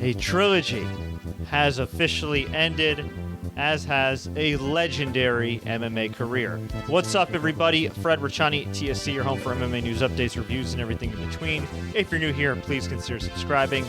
A trilogy has officially ended, as has a legendary MMA career. What's up, everybody? Fred Rachani, TSC, your home for MMA news updates, reviews, and everything in between. If you're new here, please consider subscribing.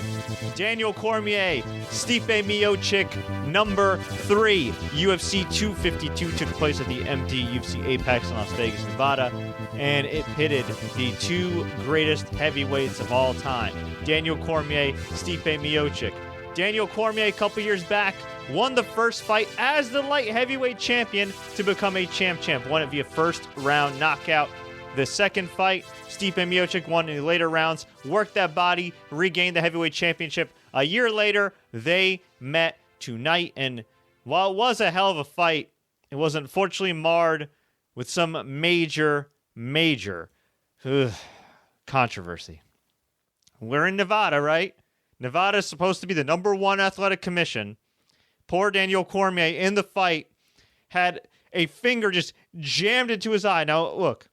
Daniel Cormier, Stipe Miocic, number 3. UFC 252 took place at the MD UFC Apex in Las Vegas, Nevada, and it pitted the two greatest heavyweights of all time, Daniel Cormier, Stipe Miocic. Daniel Cormier, a couple years back, won the first fight as the light heavyweight champion to become a champ. Won it via first round knockout. The second fight, Stipe Miocic won in the later rounds, worked that body, regained the heavyweight championship. A year later, they met tonight, and while it was a hell of a fight, it was unfortunately marred with some major controversy. We're in Nevada, right? Nevada is supposed to be the number one athletic commission. Poor Daniel Cormier in the fight had a finger just jammed into his eye. Now, look,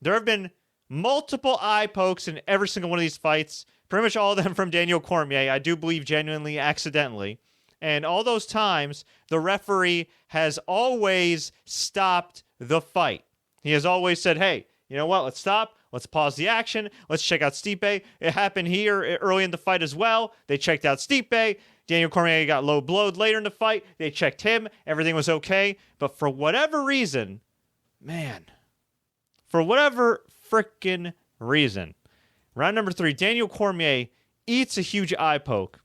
there have been multiple eye pokes in every single one of these fights, pretty much all of them from Daniel Cormier, I do believe genuinely accidentally. And all those times, the referee has always stopped the fight. He has always said, hey, you know what, let's stop. Let's pause the action. Let's check out Stipe. It happened here early in the fight as well. They checked out Stipe. Daniel Cormier got low blowed later in the fight. They checked him. Everything was okay. But for whatever reason, freaking reason, round number 3, Daniel Cormier eats a huge eye poke.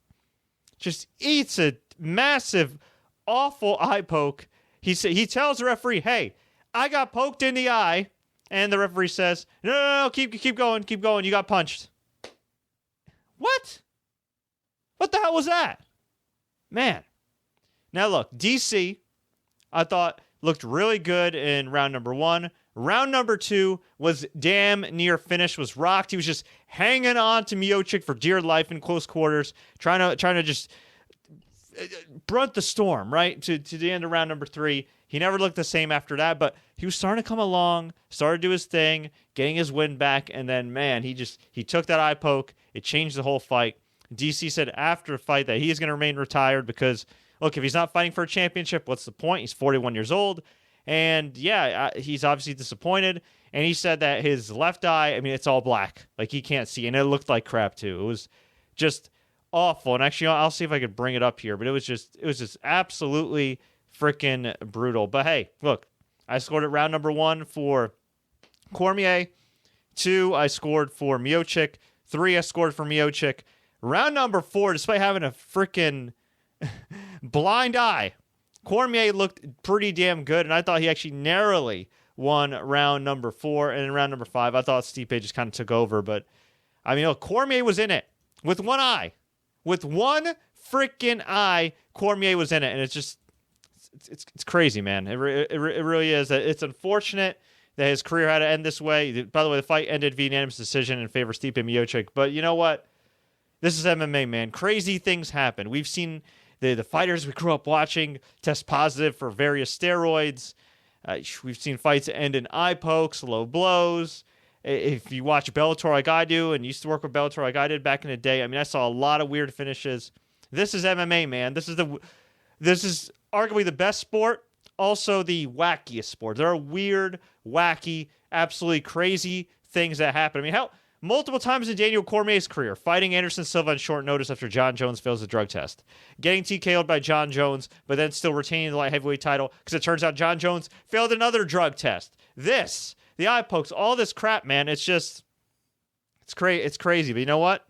Just eats a massive, awful eye poke. He tells the referee, hey, I got poked in the eye. And the referee says, no, keep going. You got punched. What? What the hell was that? Man. Now look, DC, I thought, looked really good in round number 1. Round number 2 was damn near finished, was rocked. He was just hanging on to Miocic for dear life in close quarters, trying to just brunt the storm, right, to the end of round number 3. He never looked the same after that, but he was starting to come along, started to do his thing, getting his win back, and then, man, he took that eye poke. It changed the whole fight. DC said after the fight that he is going to remain retired because, look, if he's not fighting for a championship, what's the point? He's 41 years old, and, yeah, he's obviously disappointed, and he said that his left eye, I mean, it's all black. Like, he can't see, and it looked like crap, too. It was just awful, and actually, I'll see if I could bring it up here, but it was just absolutely freaking brutal. But hey, look, I scored at round number 1 for Cormier. 2, I scored for Miocic. 3, I scored for Miocic. Round number 4, despite having a freaking blind eye, Cormier looked pretty damn good, and I thought he actually narrowly won round number 4. And in round number 5, I thought Stipe just kind of took over. But, I mean, look, Cormier was in it with one eye. With one freaking eye, Cormier was in it, and it's just it's crazy, man. It really is. It's unfortunate that his career had to end this way. By the way, the fight ended via unanimous decision in favor of Stipe Miocic. But you know what? This is MMA, man. Crazy things happen. We've seen the fighters we grew up watching test positive for various steroids. We've seen fights end in eye pokes, low blows. If you watch Bellator like I do and used to work with Bellator like I did back in the day, I mean, I saw a lot of weird finishes. This is MMA, man. This is arguably the best sport, also the wackiest sport. There are weird, wacky, absolutely crazy things that happen. I mean, hell, multiple times in Daniel Cormier's career, fighting Anderson Silva on short notice after John Jones fails the drug test. Getting TKO'd by John Jones, but then still retaining the light heavyweight title because it turns out John Jones failed another drug test. The eye pokes, all this crap, man, it's crazy. But you know what?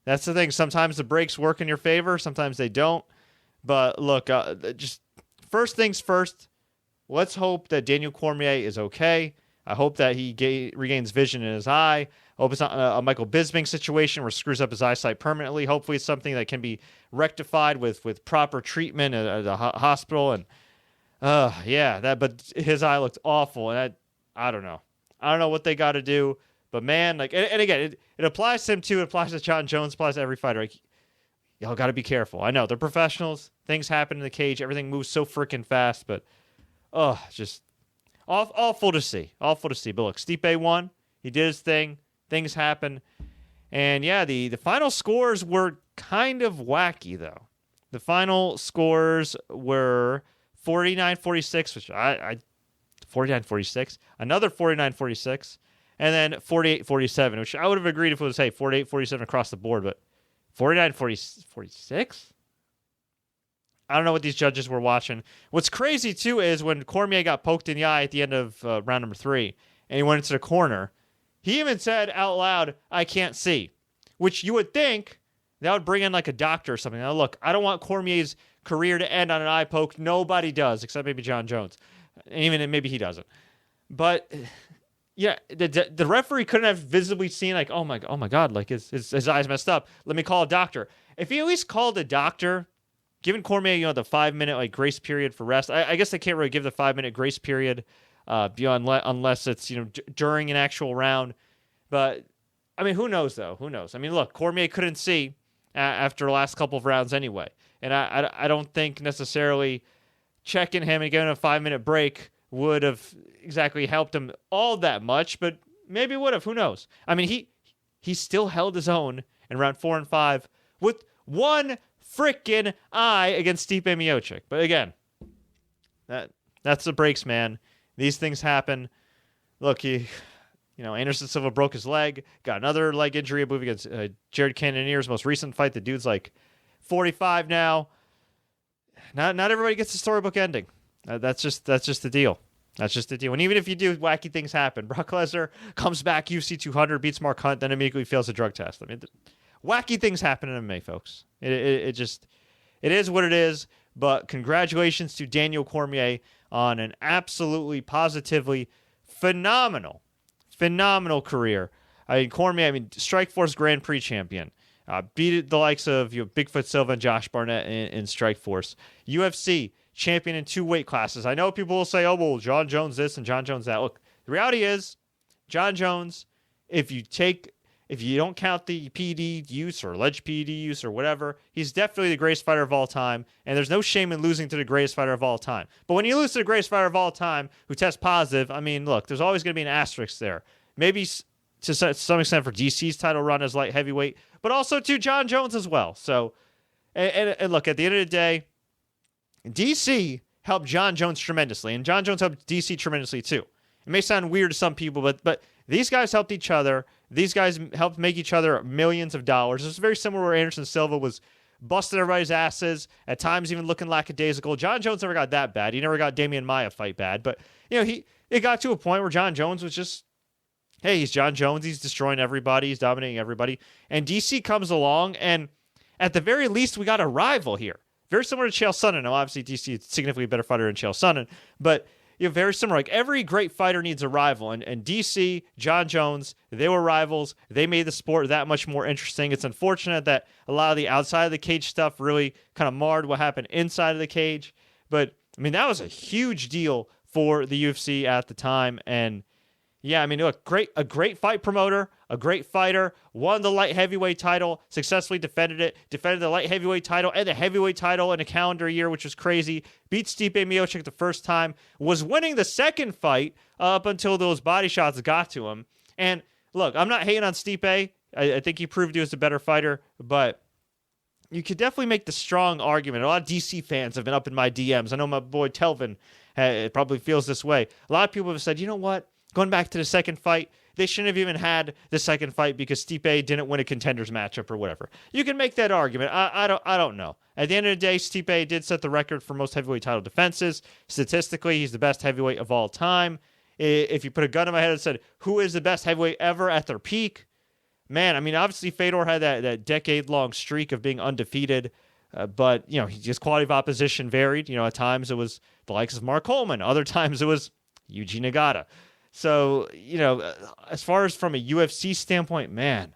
That's the thing. Sometimes the breaks work in your favor. Sometimes they don't. But look, just first things first, let's hope that Daniel Cormier is okay. I hope that he regains vision in his eye. I hope it's not a Michael Bisping situation where it screws up his eyesight permanently. Hopefully it's something that can be rectified with proper treatment at the hospital. And, but his eye looked awful. And I don't know. I don't know what they got to do. But, man, like, and again, it applies to him, too. It applies to John Jones. It applies to every fighter. Like, y'all got to be careful. I know, they're professionals. Things happen in the cage. Everything moves so freaking fast. But, just awful to see. Awful to see. But, look, Stipe won. He did his thing. Things happen. And, yeah, the final scores were kind of wacky, though. The final scores were 49-46, which I 49-46, another 49-46, and then 48-47, which I would have agreed if it was, hey, 48-47 across the board, but 49-46? I don't know what these judges were watching. What's crazy, too, is when Cormier got poked in the eye at the end of round number 3, and he went into the corner, he even said out loud, "I can't see," which you would think that would bring in like a doctor or something. Now, look, I don't want Cormier's career to end on an eye poke. Nobody does, except maybe John Jones. Even maybe he doesn't. But yeah, the referee couldn't have visibly seen like, oh my God, like his eyes messed up. Let me call a doctor. If he at least called a doctor, giving Cormier, the 5-minute like grace period for rest. I guess they can't really give the 5-minute grace period beyond unless it's during an actual round. But I mean, who knows though? Who knows? I mean, look, Cormier couldn't see after the last couple of rounds anyway, and I don't think necessarily checking him and giving him a 5-minute break would have exactly helped him all that much, but maybe it would have. Who knows? I mean, he still held his own in round 4 and 5 with one freaking eye against Stipe Miocic. But again, that's the breaks, man. These things happen. Look, Anderson Silva broke his leg, got another leg injury, I believe, against Jared Cannonier's most recent fight. The dude's like 45 now. Not everybody gets a storybook ending. That's just the deal. That's just the deal. And even if you do, wacky things happen. Brock Lesnar comes back, UFC 200, beats Mark Hunt, then immediately fails a drug test. I mean, wacky things happen in MMA, folks. It is what it is. But congratulations to Daniel Cormier on an absolutely, positively phenomenal career. I mean, Cormier, Strikeforce Grand Prix champion. Beat the likes of Bigfoot Silva and Josh Barnett in Strikeforce. UFC champion in 2 weight classes. I know people will say, oh, well, John Jones this and John Jones that. Look, the reality is, John Jones, if you don't count the PED use or alleged PED use or whatever, he's definitely the greatest fighter of all time, and there's no shame in losing to the greatest fighter of all time. But when you lose to the greatest fighter of all time who tests positive, look, there's always going to be an asterisk there. Maybe to some extent for DC's title run as light heavyweight, but also to John Jones as well. So, and look, at the end of the day, DC helped John Jones tremendously, and John Jones helped DC tremendously too. It may sound weird to some people, but these guys helped each other. These guys helped make each other millions of dollars. It's very similar where Anderson Silva was busting everybody's asses, at times even looking lackadaisical. John Jones never got that bad. He never got Damian Maia fight bad, but it got to a point where John Jones was just, hey, he's John Jones. He's destroying everybody. He's dominating everybody. And DC comes along, and at the very least, we got a rival here. Very similar to Chael Sonnen. Now, obviously, DC is a significantly better fighter than Chael Sonnen, but very similar. Like, every great fighter needs a rival, and DC, John Jones, they were rivals. They made the sport that much more interesting. It's unfortunate that a lot of the outside of the cage stuff really kind of marred what happened inside of the cage, but, that was a huge deal for the UFC at the time, and yeah, look, a great fight promoter, a great fighter, won the light heavyweight title, successfully defended the light heavyweight title and the heavyweight title in a calendar year, which was crazy, beat Stipe Miocic the first time, was winning the second fight up until those body shots got to him. And look, I'm not hating on Stipe. I think he proved he was a better fighter, but you could definitely make the strong argument. A lot of DC fans have been up in my DMs. I know my boy Telvin probably feels this way. A lot of people have said, you know what? Going back to the second fight, they shouldn't have even had the second fight because Stipe didn't win a contenders matchup or whatever. You can make that argument. I don't know. At the end of the day, Stipe did set the record for most heavyweight title defenses. Statistically, he's the best heavyweight of all time. If you put a gun in my head and said, who is the best heavyweight ever at their peak? Man, obviously Fedor had that decade-long streak of being undefeated, but, his quality of opposition varied. At times it was the likes of Mark Coleman. Other times it was Yuji Nagata. So, as far as from a UFC standpoint, man,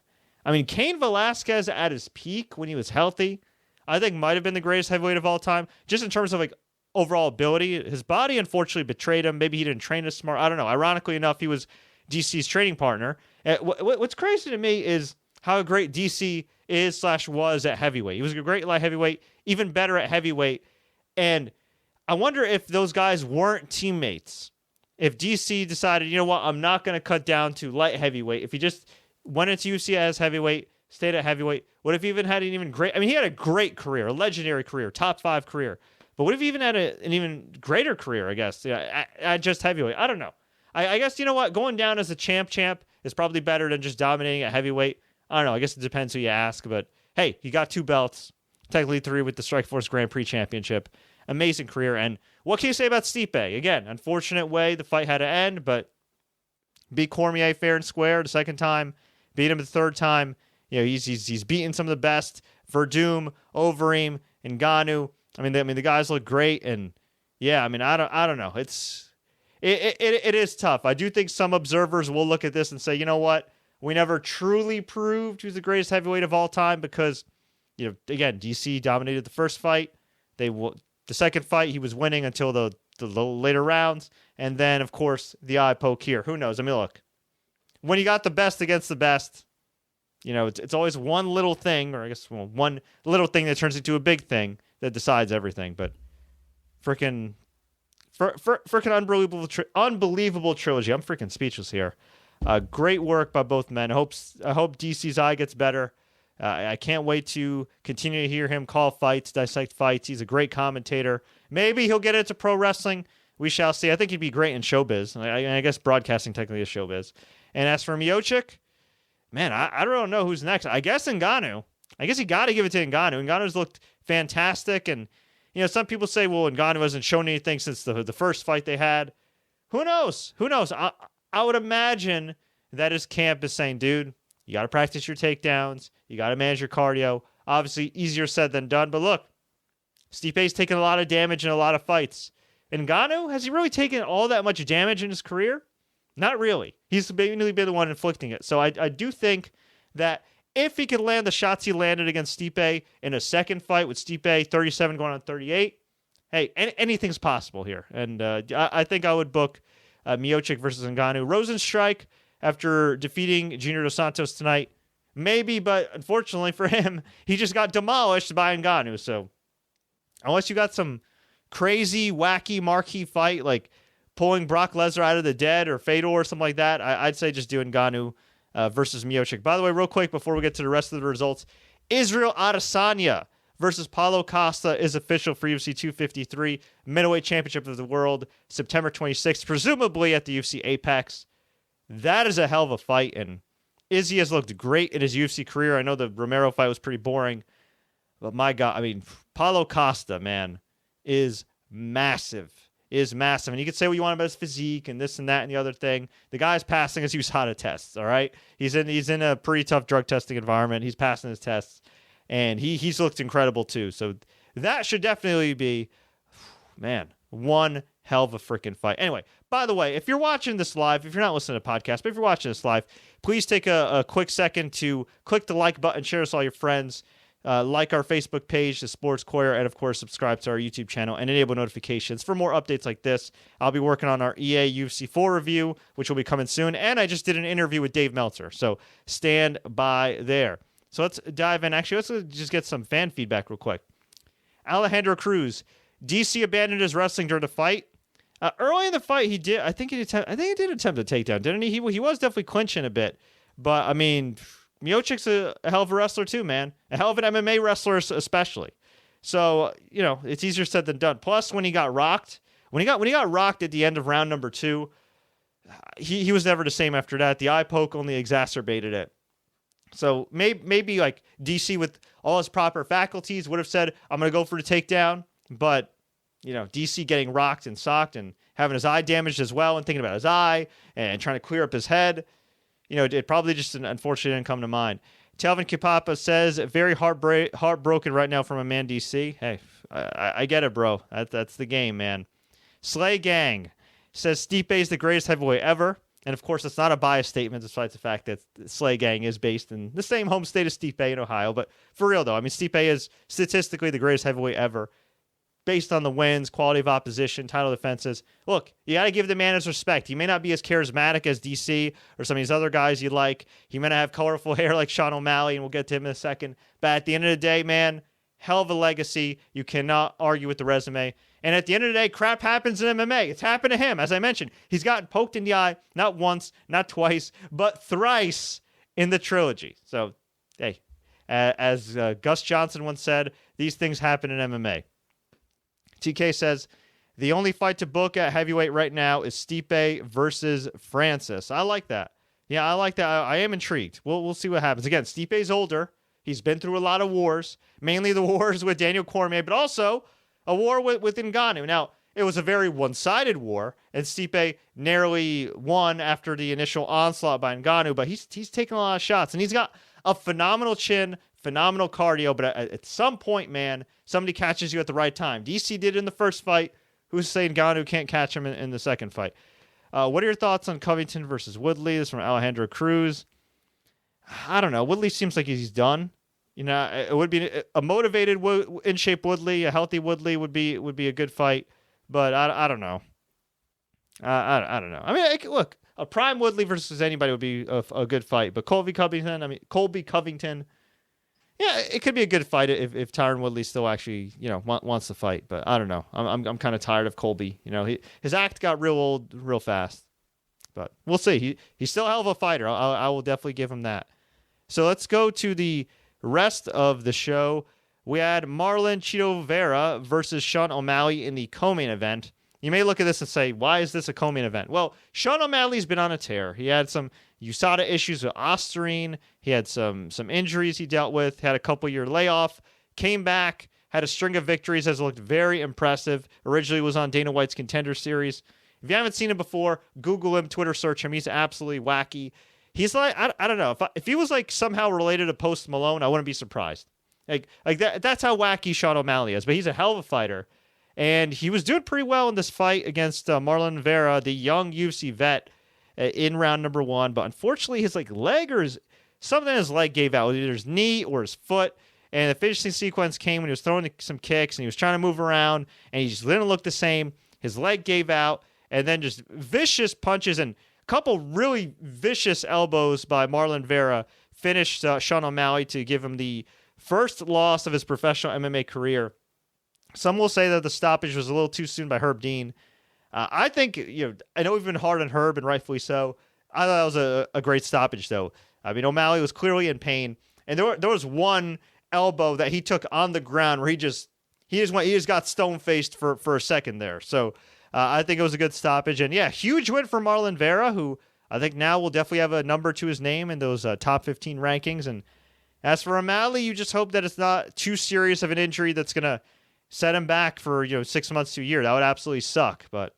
Cain Velasquez at his peak when he was healthy, I think might have been the greatest heavyweight of all time, just in terms of overall ability. His body unfortunately betrayed him. Maybe he didn't train as smart. I don't know. Ironically enough, he was DC's training partner. What's crazy to me is how great DC is/was at heavyweight. He was a great light heavyweight, even better at heavyweight. And I wonder if those guys weren't teammates. If DC decided, I'm not going to cut down to light heavyweight. If he just went into UFC as heavyweight, stayed at heavyweight? What if he even had an even great... I mean, he had a great career, a legendary career, top 5 career. But what if he even had an even greater career, I guess, at just heavyweight? I don't know. I guess, you know what? Going down as a champ is probably better than just dominating at heavyweight. I don't know. I guess it depends who you ask. But, hey, he got 2 belts, technically 3 with the Strikeforce Grand Prix Championship. Amazing career. And what can you say about Stipe? Again, unfortunate way the fight had to end, but beat Cormier fair and square the second time, beat him the third time. You know, he's beaten some of the best. Verdum, Overeem, Ngannou. I mean, the guys look great, and yeah, I mean, I don't know. It is tough. I do think some observers will look at this and say, you know what, we never truly proved who's the greatest heavyweight of all time because, you know, again, DC dominated the first fight. The second fight he was winning until the later rounds, and then of course the eye poke here. Who knows? I mean, look, when you got the best against the best, you know, it's always one little thing, or I guess one little thing that turns into a big thing that decides everything. But freaking unbelievable trilogy. I'm freaking speechless here. Great work by both men. I hope DC's eye gets better. I can't wait to continue to hear him call fights, dissect fights. He's a great commentator. Maybe he'll get into pro wrestling. We shall see. I think he'd be great in showbiz. I guess broadcasting technically is showbiz. And as for Miocic, man, I don't know who's next. I guess Ngannou. I guess you got to give it to Ngannou. Ngannou's looked fantastic. And, you know, some people say, well, Ngannou hasn't shown anything since the first fight they had. Who knows? Who knows? I would imagine that his camp is saying, dude, you got to practice your takedowns. You got to manage your cardio. Obviously, easier said than done. But look, Stipe's taken a lot of damage in a lot of fights. Ngannou, has he really taken all that much damage in his career? Not really. He's mainly been the one inflicting it. So I do think that if he could land the shots he landed against Stipe in a second fight with Stipe 37 going on 38, hey, anything's possible here. And I think I would book Miocic versus Ngannou. Rosenstrike, after defeating Junior Dos Santos tonight, maybe, but unfortunately for him, he just got demolished by Ngannou. So unless you got some crazy, wacky, marquee fight like pulling Brock Lesnar out of the dead or Fedor or something like that, I'd say just do Ngannou versus Miocic. By the way, real quick before we get to the rest of the results, Israel Adesanya versus Paulo Costa is official for UFC 253 Middleweight Championship of the World, September 26th, presumably at the UFC Apex. That is a hell of a fight, and Izzy has looked great in his UFC career. I know the Romero fight was pretty boring, but my God, I mean, Paulo Costa, man, is massive. And you could say what you want about his physique and this and that and the other thing. The guy's passing his USADA tests, all right? He's in a pretty tough drug testing environment. He's passing his tests, and he's looked incredible too. So that should definitely be, man, one hell of a freaking fight. Anyway, by the way, if you're watching this live, if you're not listening to podcasts, but if you're watching this live, please take a quick second to click the like button, share this with all your friends, like our Facebook page, the Sports Courier, and of course, subscribe to our YouTube channel and enable notifications for more updates like this. I'll be working on our EA UFC 4 review, which will be coming soon, and I just did an interview with Dave Meltzer, so stand by there. So let's dive in. Actually, let's just get some fan feedback real quick. Alejandro Cruz, DC abandoned his wrestling during the fight. Early in the fight, he did. I think he did attempt a takedown, didn't he? He was definitely clinching a bit, but I mean, Miocic's a hell of a wrestler too, man. A hell of an MMA wrestler, especially. So you know, it's easier said than done. Plus, when he got rocked at the end of round number 2, he was never the same after that. The eye poke only exacerbated it. So maybe like DC with all his proper faculties would have said, "I'm going to go for the takedown," but you know, DC getting rocked and socked and having his eye damaged as well and thinking about his eye and trying to clear up his head, you know, it probably just unfortunately didn't come to mind. Telvin Kipapa says, very heartbroken right now from a man, DC. Hey, I get it, bro. That's the game, man. Slay Gang says Stipe is the greatest heavyweight ever. And of course, it's not a biased statement, despite the fact that Slay Gang is based in the same home state as Stipe in Ohio. But for real, though, I mean, Stipe is statistically the greatest heavyweight ever, based on the wins, quality of opposition, title defenses. Look, you got to give the man his respect. He may not be as charismatic as DC or some of these other guys you like. He may not have colorful hair like Sean O'Malley, and we'll get to him in a second. But at the end of the day, man, hell of a legacy. You cannot argue with the resume. And at the end of the day, crap happens in MMA. It's happened to him. As I mentioned, he's gotten poked in the eye, not once, not twice, but thrice in the trilogy. So hey, as Gus Johnson once said, these things happen in MMA. TK says, the only fight to book at heavyweight right now is Stipe versus Francis. I like that. Yeah, I like that. I am intrigued. We'll see what happens. Again, Stipe's older. He's been through a lot of wars, mainly the wars with Daniel Cormier, but also a war with Ngannou. Now, it was a very one-sided war, and Stipe narrowly won after the initial onslaught by Ngannou, but he's taken a lot of shots, and he's got a phenomenal chin, phenomenal cardio, but at some point, man, somebody catches you at the right time. DC did in the first fight. Who's saying Ngannou can't catch him in the second fight? What are your thoughts on Covington versus Woodley? This is from Alejandro Cruz. I don't know. Woodley seems like he's done. You know, it would be a motivated, in shape Woodley, a healthy Woodley would be a good fight. But I don't know. I don't know. I mean, look, a prime Woodley versus anybody would be a good fight. But Colby Covington, yeah, it could be a good fight if Tyron Woodley still actually, wants to fight. But I don't know. I'm kind of tired of Colby. His act got real old real fast. But we'll see. He's still a hell of a fighter. I will definitely give him that. So let's go to the rest of the show. We had Marlon Chito Vera versus Sean O'Malley in the co-main event. You may look at this and say, why is this a co-main event? Well, Sean O'Malley's been on a tear. He had some USADA issues with Osterine. He had some injuries he dealt with, had a couple-year layoff, came back, had a string of victories, has looked very impressive. Originally was on Dana White's Contender Series. If you haven't seen him before, Google him, Twitter search him. He's absolutely wacky. He's like, I don't know. If he was like somehow related to Post Malone, I wouldn't be surprised. Like that's how wacky Sean O'Malley is. But he's a hell of a fighter. And he was doing pretty well in this fight against Marlon Vera, the young UFC vet, in round number 1. But unfortunately, his leg or something in his leg gave out, either his knee or his foot. And the finishing sequence came when he was throwing some kicks and he was trying to move around and he just didn't look the same. His leg gave out, and then just vicious punches and a couple really vicious elbows by Marlon Vera finished Sean O'Malley to give him the first loss of his professional MMA career. Some will say that the stoppage was a little too soon by Herb Dean. I think, I know we've been hard on Herb, and rightfully so. I thought that was a great stoppage, though. I mean, O'Malley was clearly in pain, and there was one elbow that he took on the ground where he just got stone-faced for a second there. So I think it was a good stoppage. And yeah, huge win for Marlon Vera, who I think now will definitely have a number to his name in those top 15 rankings. And as for O'Malley, you just hope that it's not too serious of an injury that's going to set him back for 6 months to a year. That would absolutely suck. But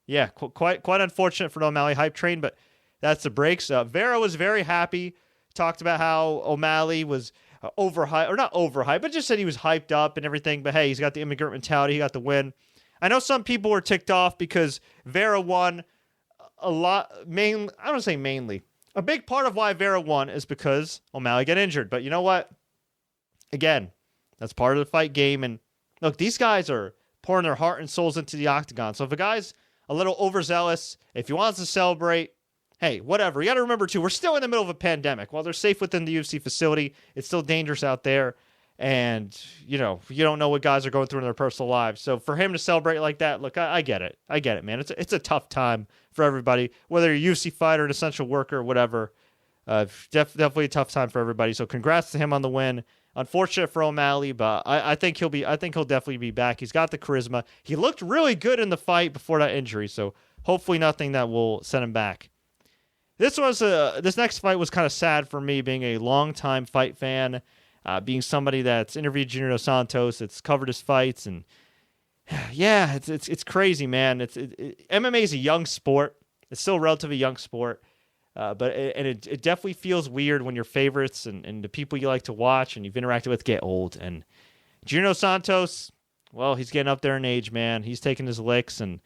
yeah, quite unfortunate for the O'Malley hype train, but that's the breaks. Vera was very happy, talked about how O'Malley was overhyped, or not overhyped, but just said he was hyped up and everything. But hey, he's got the immigrant mentality. He got the win. I know some people were ticked off because Vera won a lot. I don't say mainly. A big part of why Vera won is because O'Malley got injured. But you know what? Again, that's part of the fight game. And look, these guys are pouring their heart and souls into the octagon. So if a guy's a little overzealous, if he wants to celebrate, hey, whatever. You got to remember, too, we're still in the middle of a pandemic. While they're safe within the UFC facility, it's still dangerous out there. And, you don't know what guys are going through in their personal lives. So for him to celebrate like that, look, I get it. I get it, man. It's a tough time for everybody, whether you're a UFC fighter, an essential worker, whatever. Definitely a tough time for everybody. So congrats to him on the win. Unfortunate for O'Malley, but I think he'll definitely be back. He's got the charisma. He looked really good in the fight before that injury. So hopefully nothing that will send him back. This next fight was kind of sad for me, being a longtime fight fan. Being somebody that's interviewed Junior Dos Santos, it's covered his fights, and yeah, it's crazy, man. MMA is a young sport. It's still a relatively young sport, but it definitely feels weird when your favorites and the people you like to watch and you've interacted with get old. And Junior Dos Santos, well, he's getting up there in age, man. He's taking his licks, and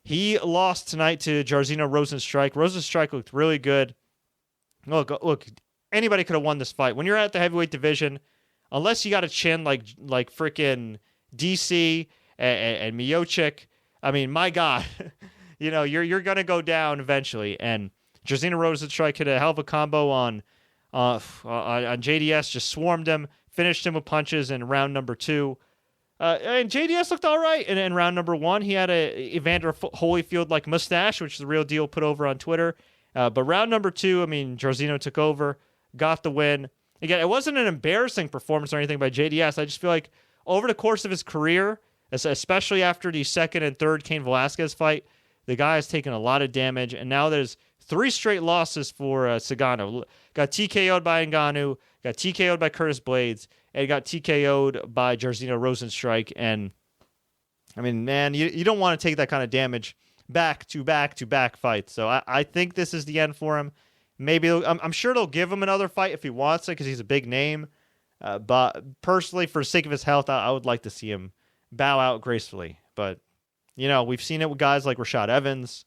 he lost tonight to Jairzinho Rozenstruik. Rozenstruik looked really good. Look. Anybody could have won this fight. When you're at the heavyweight division, unless you got a chin like freaking DC and Miocic, I mean, my God, you're gonna go down eventually. And Jairzinho Rozenstruik hit a hell of a combo on JDS, just swarmed him, finished him with punches in round number 2. And JDS looked all right in round number 1. He had a Evander Holyfield like mustache, which is the real deal, put over on Twitter. But round number 2, I mean, Jairzinho took over. Got the win. Again, it wasn't an embarrassing performance or anything by JDS. I just feel like over the course of his career, especially after the second and third Cain Velasquez fight, the guy has taken a lot of damage, and now there's 3 straight losses for Sagano. Got TKO'd by Ngannou, got TKO'd by Curtis Blades, and got TKO'd by Jairzinho Rozenstruik. And, I mean, man, you don't want to take that kind of damage back-to-back fights. So I think this is the end for him. Maybe I'm sure they'll give him another fight if he wants it because he's a big name. But personally, for the sake of his health, I would like to see him bow out gracefully. But, you know, we've seen it with guys like Rashad Evans,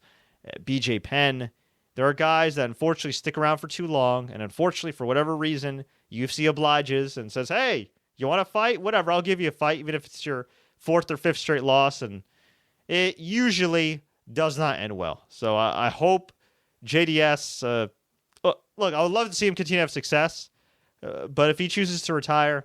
BJ Penn. There are guys that unfortunately stick around for too long. And unfortunately, for whatever reason, UFC obliges and says, hey, you want to fight? Whatever, I'll give you a fight, even if it's your 4th or 5th straight loss. And it usually does not end well. So I hope JDS... Look, I would love to see him continue to have success, but if he chooses to retire,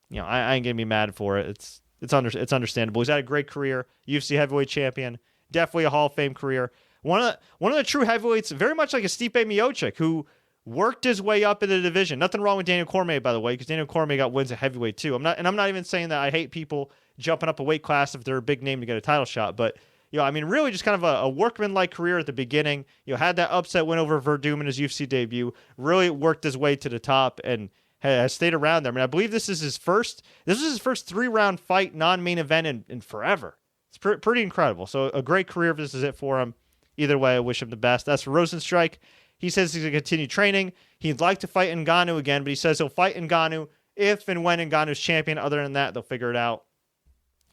you know, I ain't gonna be mad for it. It's understandable. He's had a great career, UFC heavyweight champion, definitely a Hall of Fame career. One of the true heavyweights, very much like a Stipe Miocic, who worked his way up in the division. Nothing wrong with Daniel Cormier, by the way, because Daniel Cormier got wins at heavyweight too. I'm not even saying that I hate people jumping up a weight class if they're a big name to get a title shot, but. You know, I mean, really just kind of a workman-like career at the beginning. You know, had that upset win over Verdum in his UFC debut. Really worked his way to the top and has stayed around there. I mean, I believe this was his first 3-round fight, non-main event in forever. It's pretty incredible. So a great career if this is it for him. Either way, I wish him the best. As for Rozenstruik, he says he's going to continue training. He'd like to fight Ngannou again, but he says he'll fight Ngannou if and when Ngannou's champion. Other than that, they'll figure it out.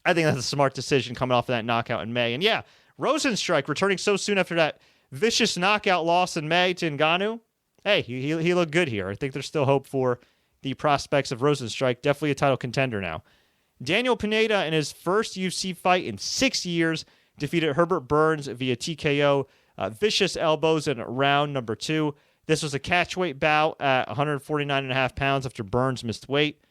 I think that's a smart decision coming off of that knockout in May. And yeah, Rozenstruik returning so soon after that vicious knockout loss in May to Ngannou. Hey, he looked good here. I think there's still hope for the prospects of Rozenstruik. Definitely a title contender now. Daniel Pineda, in his first UFC fight in 6 years, defeated Herbert Burns via TKO. Vicious elbows in round number 2. This was a catchweight bout at 149.5 pounds after Burns missed weight.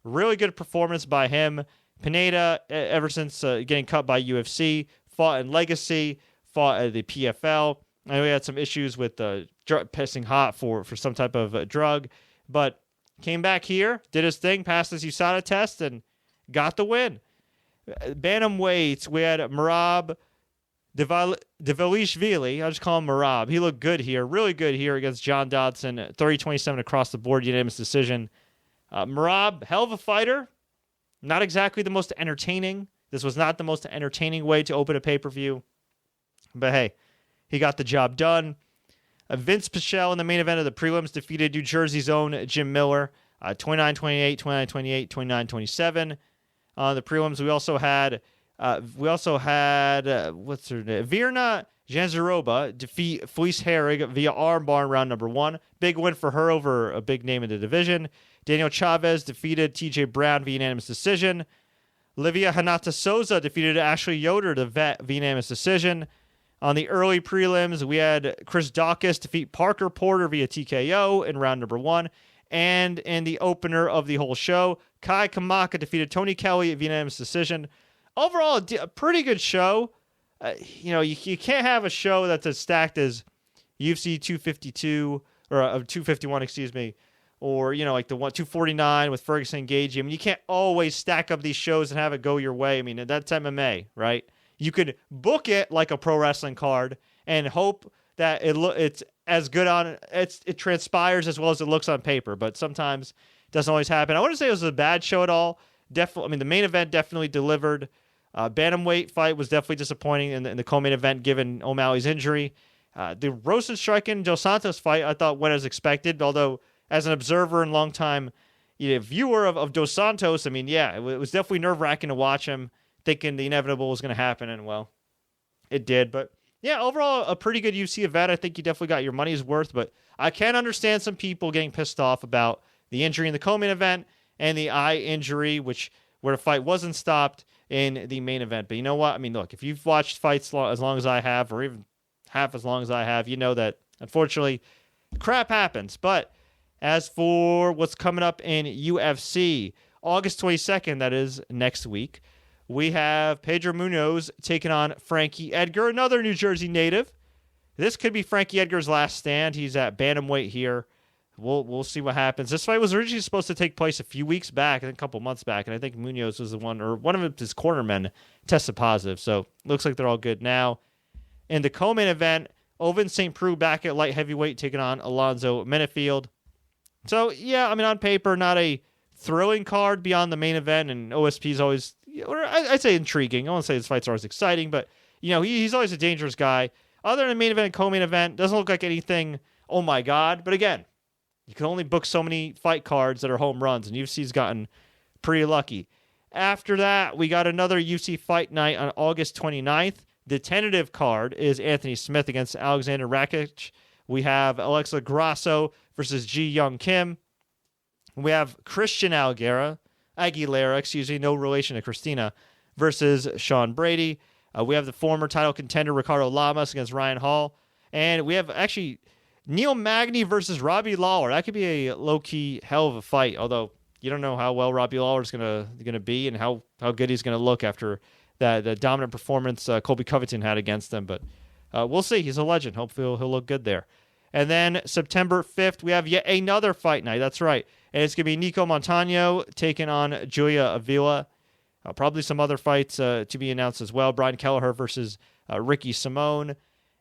Really good performance by him. Pineda, ever since getting cut by UFC, fought in Legacy, fought at the PFL. I know he had some issues with pissing hot for some type of drug, but came back here, did his thing, passed his USADA test, and got the win. Bantamweights, we had Merab Dvalishvili. I'll just call him Merab. He looked good here, really good here against John Dodson. 30-27 across the board, unanimous decision. Merab, hell of a fighter. Not exactly the most entertaining. This was not the most entertaining way to open a pay-per-view. But hey, he got the job done. Vince Pichel in the main event of the prelims defeated New Jersey's own Jim Miller. 29-28, 29-28, 29-27. On the prelims, we also had what's her name? Virna Janzaroba defeat Felice Herrig via armbar in round number 1. Big win for her over a big name in the division. Daniel Chavez defeated TJ Brown via unanimous decision. Livia Hanata Souza defeated Ashley Yoder to vet via unanimous decision. On the early prelims, we had Chris Dawkins defeat Parker Porter via TKO in round number 1. And in the opener of the whole show, Kai Kamaka defeated Tony Kelly via unanimous decision. Overall, a pretty good show. You can't have a show that's as stacked as UFC 252 or 251, excuse me, or like the 249 with Ferguson and Gagey. I mean, you can't always stack up these shows and have it go your way. I mean, that's MMA, right? You could book it like a pro wrestling card and hope that it's as good it transpires as well as it looks on paper, but sometimes it doesn't always happen. I wouldn't say it was a bad show at all. Definitely, I mean, the main event definitely delivered. Bantamweight fight was definitely disappointing in the co-main event given O'Malley's injury. The Rozenstruik and Dos Santos fight I thought went as expected, although as an observer and longtime viewer of Dos Santos, I mean, yeah, it was definitely nerve-wracking to watch him, thinking the inevitable was going to happen, and well, it did. But yeah, overall, a pretty good UFC event. I think you definitely got your money's worth, but I can understand some people getting pissed off about the injury in the co-main event and the eye injury, where the fight wasn't stopped in the main event. But you know what? I mean, look, if you've watched fights as long as I have, or even half as long as I have, you know that, unfortunately, crap happens. But as for what's coming up in UFC, August 22nd, that is next week, we have Pedro Munoz taking on Frankie Edgar, another New Jersey native. This could be Frankie Edgar's last stand. He's at bantamweight here. we'll see what happens. This fight was originally supposed to take place a few weeks back, I think a couple months back, and I think Munoz was the one, or one of his cornermen tested positive. So looks like they're all good now. In the co-main event, Ovince St. Preux back at light heavyweight taking on Alonzo Menifield. So yeah, I mean, on paper, not a thrilling card beyond the main event, and OSP is always, or I'd say intriguing. I won't say his fights are always exciting, but he's always a dangerous guy. Other than the main event and co-main event, doesn't look like anything, oh my god. But again, you can only book so many fight cards that are home runs, and UFC's gotten pretty lucky. After that, we got another UFC fight night on August 29th. The tentative card is Anthony Smith against Alexander Rakic. We have Alexa Grasso versus Ji Young Kim. We have Christian Aguilera, no relation to Christina, versus Sean Brady. We have the former title contender Ricardo Lamas against Ryan Hall. And we have actually Neil Magny versus Robbie Lawler. That could be a low-key hell of a fight, although you don't know how well Robbie Lawler is gonna be and how good he's going to look after the dominant performance Colby Covington had against him. But we'll see. He's a legend. Hopefully he'll look good there. And then September 5th, we have yet another fight night. That's right. And it's going to be Nico Montano taking on Julia Avila. Probably some other fights to be announced as well. Brian Kelleher versus Ricky Simone.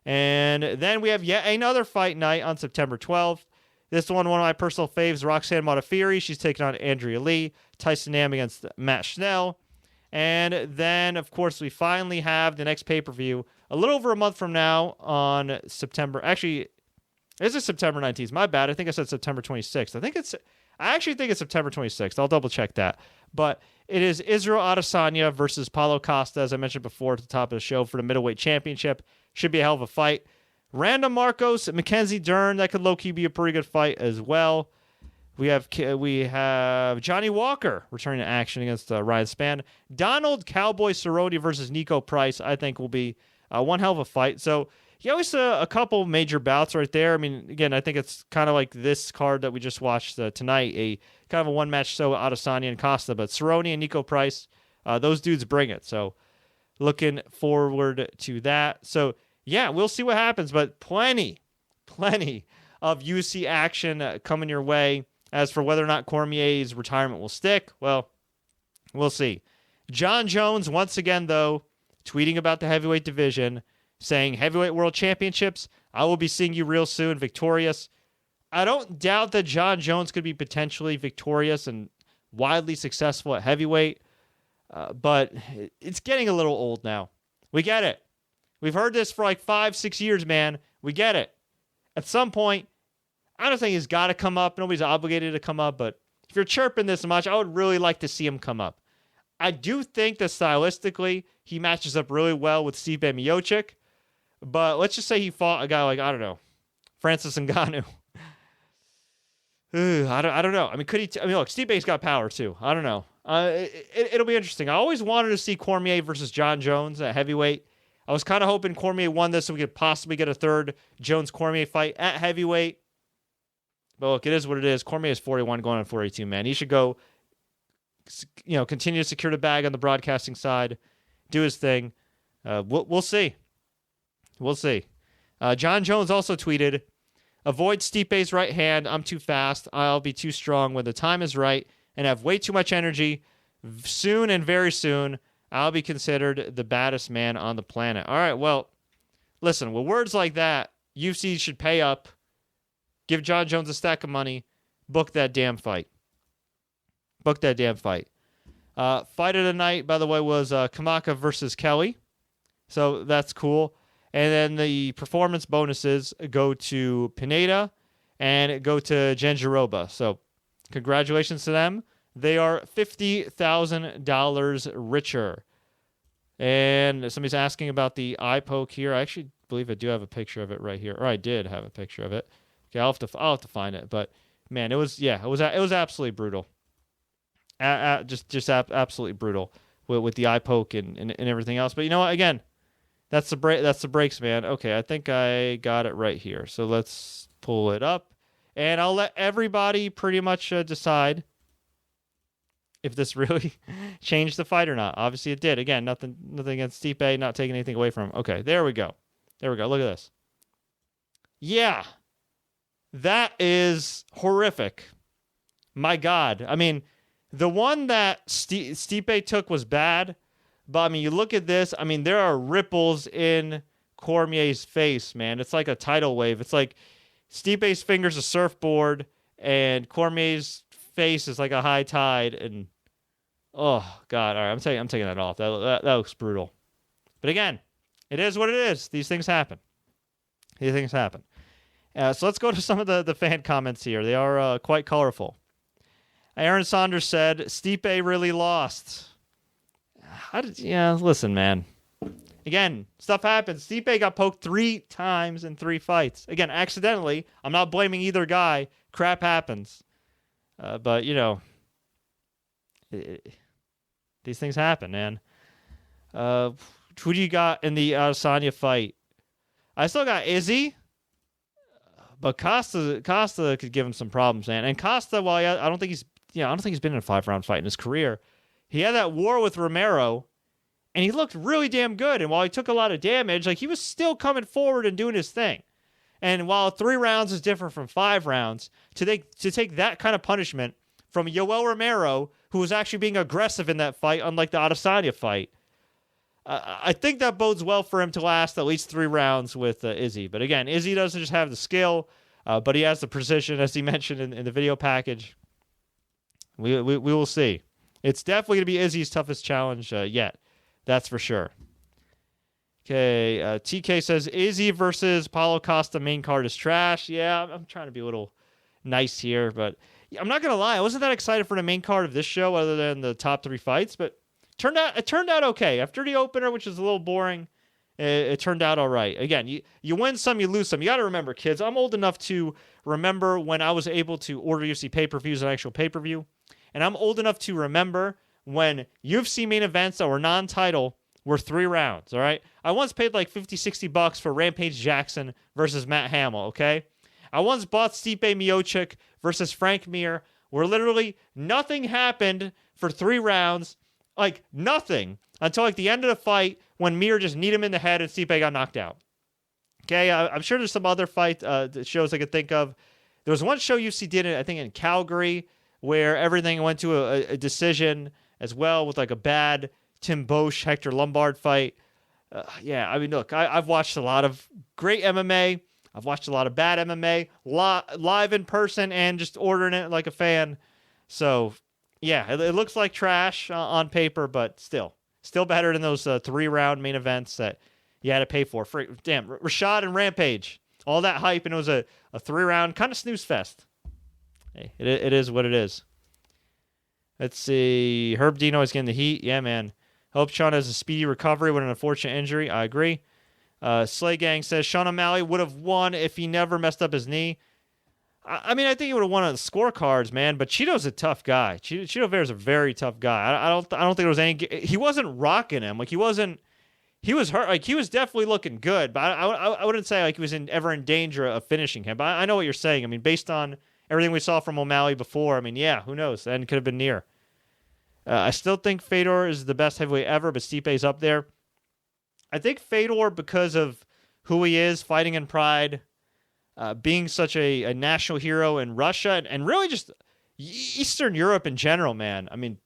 And then we have yet another fight night on September 12th. This one of my personal faves, Roxanne Modafferi. She's taking on Andrea Lee. Tyson Nam against Matt Schnell. And then, of course, we finally have the next pay-per-view a little over a month from now on September. Actually, this is September 19th. My bad. I think I said September 26th. I actually think it's September 26th. I'll double-check that. But it is Israel Adesanya versus Paulo Costa, as I mentioned before at the top of the show, for the middleweight championship. Should be a hell of a fight. Random Marcos, Mackenzie Dern. That could low-key be a pretty good fight as well. We have Johnny Walker returning to action against Ryan Spann. Donald Cowboy Cerrone versus Nico Price, I think, will be one hell of a fight. So you always a couple major bouts right there. I mean, again, I think it's kind of like this card that we just watched tonight, a kind of a one-match show with Adesanya and Costa. But Cerrone and Nico Price, those dudes bring it. So looking forward to that. So yeah, we'll see what happens. But plenty of UFC action coming your way. As for whether or not Cormier's retirement will stick, well, we'll see. John Jones, once again, though, tweeting about the heavyweight division, saying, heavyweight world championships, I will be seeing you real soon, victorious. I don't doubt that John Jones could be potentially victorious and wildly successful at heavyweight, but it's getting a little old now. We get it. We've heard this for like 5-6 years, man. We get it. At some point, I don't think he's got to come up. Nobody's obligated to come up, but if you're chirping this much, I would really like to see him come up. I do think that stylistically, he matches up really well with Stipe Miocic, but let's just say he fought a guy like, I don't know, Francis Ngannou. I don't know. I mean, could he? Look, Stipe's got power too. I don't know. It'll be interesting. I always wanted to see Cormier versus John Jones at heavyweight. I was kind of hoping Cormier won this so we could possibly get a third Jones-Cormier fight at heavyweight. But look, it is what it is. Cormier is 41 going on 42, man. He should go, continue to secure the bag on the broadcasting side, do his thing. We'll see. We'll see. John Jones also tweeted, avoid Stipe's right hand. I'm too fast. I'll be too strong when the time is right and have way too much energy. Soon and very soon, I'll be considered the baddest man on the planet. All right, well, listen, with words like that, UFC should pay up. Give John Jones a stack of money. Book that damn fight. Fight of the night, by the way, was Kamaka versus Kelly. So that's cool. And then the performance bonuses go to Pineda and go to Jandiroba. So congratulations to them. They are $50,000 richer. And somebody's asking about the eye poke here. I actually believe I do have a picture of it right here. Or I did have a picture of it. Okay, I'll have to find it, but man, it was absolutely brutal. Just absolutely brutal with the eye poke and everything else. But you know what? Again, that's the breaks, man. Okay, I think I got it right here. So let's pull it up, and I'll let everybody pretty much decide if this really changed the fight or not. Obviously, it did. Again, nothing against Stipe, not taking anything away from him. Okay, there we go. Look at this. Yeah. That is horrific. My God. I mean, the one that Stipe took was bad, but I mean, you look at this, I mean, there are ripples in Cormier's face, man. It's like a tidal wave. It's like Stipe's finger's a surfboard, and Cormier's face is like a high tide, and oh God! All right, I'm taking that off. That looks brutal. But again, it is what it is. These things happen. So let's go to some of the fan comments here. They are quite colorful. Aaron Saunders said, Stipe really lost. Listen, man. Again, stuff happens. Stipe got poked 3 times in 3 fights. Again, accidentally. I'm not blaming either guy. Crap happens. But, these things happen, man. Who do you got in the Adesanya fight? I still got Izzy. But Costa could give him some problems, man. And Costa, while I don't think he's been in a 5-round fight in his career. He had that war with Romero, and he looked really damn good. And while he took a lot of damage, like, he was still coming forward and doing his thing. And while 3 rounds is different from 5 rounds, to take that kind of punishment from Yoel Romero, who was actually being aggressive in that fight, unlike the Adesanya fight, I think that bodes well for him to last at least 3 rounds with Izzy. But again, Izzy doesn't just have the skill, but he has the precision, as he mentioned in the video package. We will see. It's definitely going to be Izzy's toughest challenge yet. That's for sure. Okay, TK says, Izzy versus Paulo Costa main card is trash. Yeah, I'm trying to be a little nice here, but I'm not going to lie. I wasn't that excited for the main card of this show other than the top 3 fights, but it turned out okay. After the opener, which is a little boring, it turned out all right. Again, you win some, you lose some. You got to remember, kids, I'm old enough to remember when I was able to order UFC pay-per-views an actual pay-per-view. And I'm old enough to remember when UFC main events that were non-title were 3 rounds, all right? I once paid like $50-$60 for Rampage Jackson versus Matt Hamill, okay? I once bought Stipe Miocic versus Frank Mir, where literally nothing happened for 3 rounds, like nothing, until like the end of the fight when Mir just kneed him in the head and Stipe got knocked out. Okay, I'm sure there's some other fight shows I could think of. There was one show UFC did, I think, in Calgary, where everything went to a decision as well with like a bad Tim Bosch, Hector Lombard fight. I mean, look, I've watched a lot of great MMA. I've watched a lot of bad MMA, live in person and just ordering it like a fan. So, yeah, it looks like trash on paper, but still better than those 3-round main events that you had to pay for. Damn, Rashad and Rampage, all that hype, and it was a 3-round kind of snooze fest. Hey, it is what it is. Let's see. Herb Dino is getting the heat. Yeah, man. Hope Sean has a speedy recovery with an unfortunate injury. I agree. Slay Gang says Sean O'Malley would have won if he never messed up his knee. I mean, I think he would have won on the scorecards, man. But Cheeto's a tough guy. Cheeto Vera's a very tough guy. I don't think there was any. He wasn't rocking him. Like, he wasn't. He was hurt. Like, he was definitely looking good. But I wouldn't say like he was ever in danger of finishing him. But I know what you're saying. I mean, based on everything we saw from O'Malley before, I mean, yeah, who knows? That could have been near. I still think Fedor is the best heavyweight ever, but Stipe's up there. I think Fedor, because of who he is, fighting in pride, being such a national hero in Russia, and really just Eastern Europe in general, man. I mean,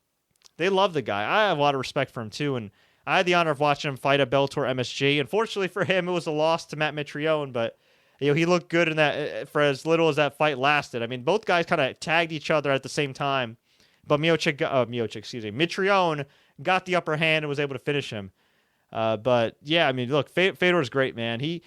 they love the guy. I have a lot of respect for him, too, and I had the honor of watching him fight at Bellator MSG. Unfortunately for him, it was a loss to Matt Mitrione, but he looked good in that for as little as that fight lasted. I mean, both guys kind of tagged each other at the same time, but Mitrione got the upper hand and was able to finish him. But yeah, I mean, look, Fedor's great, man. He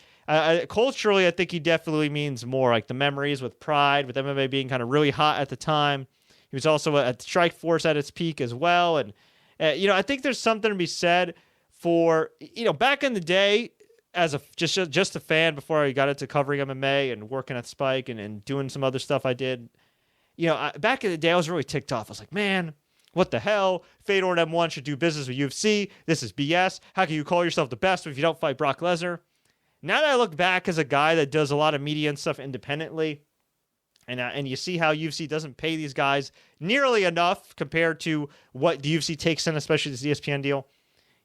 culturally, I think he definitely means more. Like the memories with Pride, with MMA being kind of really hot at the time. He was also at Strikeforce at its peak as well, and I think there's something to be said for back in the day as just a fan before I got into covering MMA and working at Spike and doing some other stuff I did. Back in the day, I was really ticked off. I was like, man, what the hell? Fedor and M1 should do business with UFC. This is BS. How can you call yourself the best if you don't fight Brock Lesnar? Now that I look back as a guy that does a lot of media and stuff independently, and you see how UFC doesn't pay these guys nearly enough compared to what the UFC takes in, especially this ESPN deal.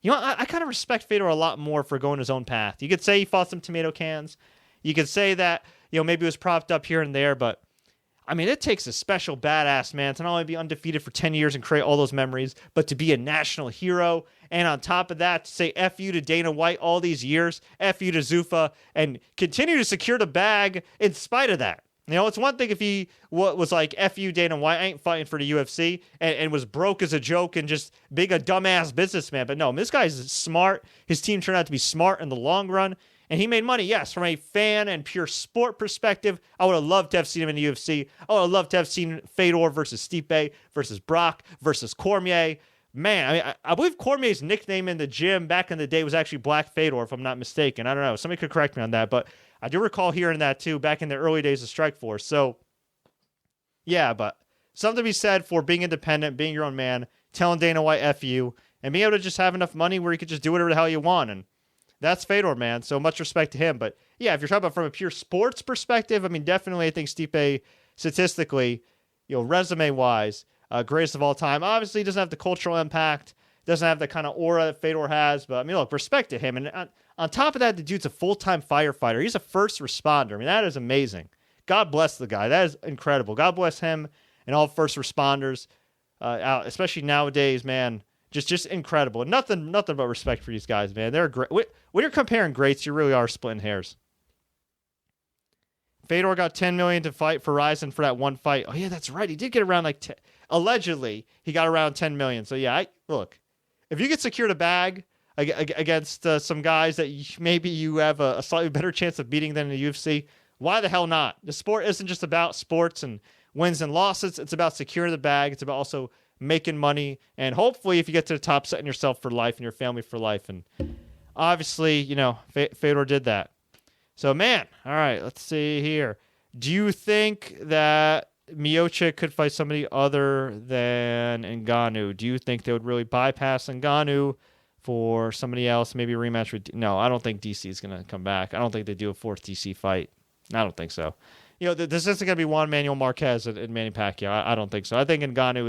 I kind of respect Fedor a lot more for going his own path. You could say he fought some tomato cans. You could say that, maybe it was propped up here and there, but I mean, it takes a special badass, man, to not only be undefeated for 10 years and create all those memories, but to be a national hero. And on top of that, to say F you to Dana White all these years, F you to Zuffa, and continue to secure the bag in spite of that. It's one thing if he was like, F you, Dana White, I ain't fighting for the UFC, and was broke as a joke and just being a dumbass businessman. But no, this guy's smart. His team turned out to be smart in the long run. And he made money, yes, from a fan and pure sport perspective. I would have loved to have seen him in the UFC. I would have loved to have seen Fedor versus Stipe versus Brock versus Cormier. Man, I mean, I believe Cormier's nickname in the gym back in the day was actually Black Fedor, if I'm not mistaken. I don't know. Somebody could correct me on that. But I do recall hearing that, too, back in the early days of Strikeforce. So, yeah, but something to be said for being independent, being your own man, telling Dana White F you, and being able to just have enough money where you could just do whatever the hell you want. And that's Fedor, man. So much respect to him. But yeah, if you're talking about from a pure sports perspective, I mean, definitely I think Stipe statistically, resume-wise, greatest of all time. Obviously, he doesn't have the cultural impact, doesn't have the kind of aura that Fedor has. But I mean, look, respect to him. And on top of that, the dude's a full-time firefighter. He's a first responder. I mean, that is amazing. God bless the guy. That is incredible. God bless him and all first responders, out, especially nowadays, man. Just incredible. Nothing but respect for these guys, man. They're great. When you're comparing greats, you really are splitting hairs. Fedor got $10 million to fight for Ryzen for that one fight. Oh yeah, that's right. He did get around like allegedly he got around $10 million. So yeah, look, if you get secured a bag against some guys that maybe you have a slightly better chance of beating than in the UFC, why the hell not? The sport isn't just about sports and wins and losses. It's about securing the bag. It's about also making money, and hopefully if you get to the top, setting yourself for life and your family for life. And obviously, Fedor did that. So, man, all right, let's see here. Do you think that Miocic could fight somebody other than Ngannou? Do you think they would really bypass Ngannou for somebody else, maybe a rematch with... No, I don't think DC is going to come back. I don't think they do a fourth DC fight. I don't think so. This isn't going to be Juan Manuel Marquez and Manny Pacquiao. I don't think so. I think Ngannou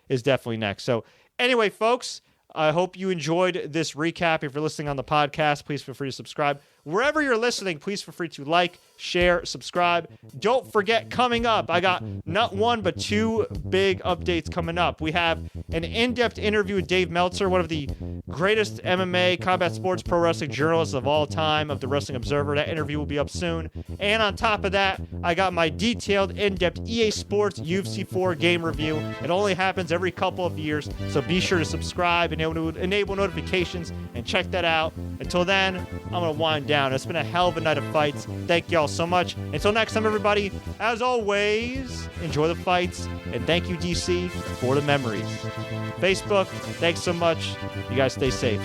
is definitely next. So anyway, folks, I hope you enjoyed this recap. If you're listening on the podcast, please feel free to subscribe. Wherever you're listening, please feel free to like, share, subscribe. Don't forget, coming up, I got not one, but two big updates coming up. We have an in-depth interview with Dave Meltzer, one of the greatest MMA, combat sports, pro wrestling journalists of all time of the Wrestling Observer. That interview will be up soon. And on top of that, I got my detailed, in-depth EA Sports UFC 4 game review. It only happens every couple of years, so be sure to subscribe and enable notifications and check that out. Until then, I'm going to wind down. It's been a hell of a night of fights. Thank y'all so much. Until next time, everybody, as always, enjoy the fights, and thank you, DC, for the memories. Facebook, thanks so much. You guys stay safe.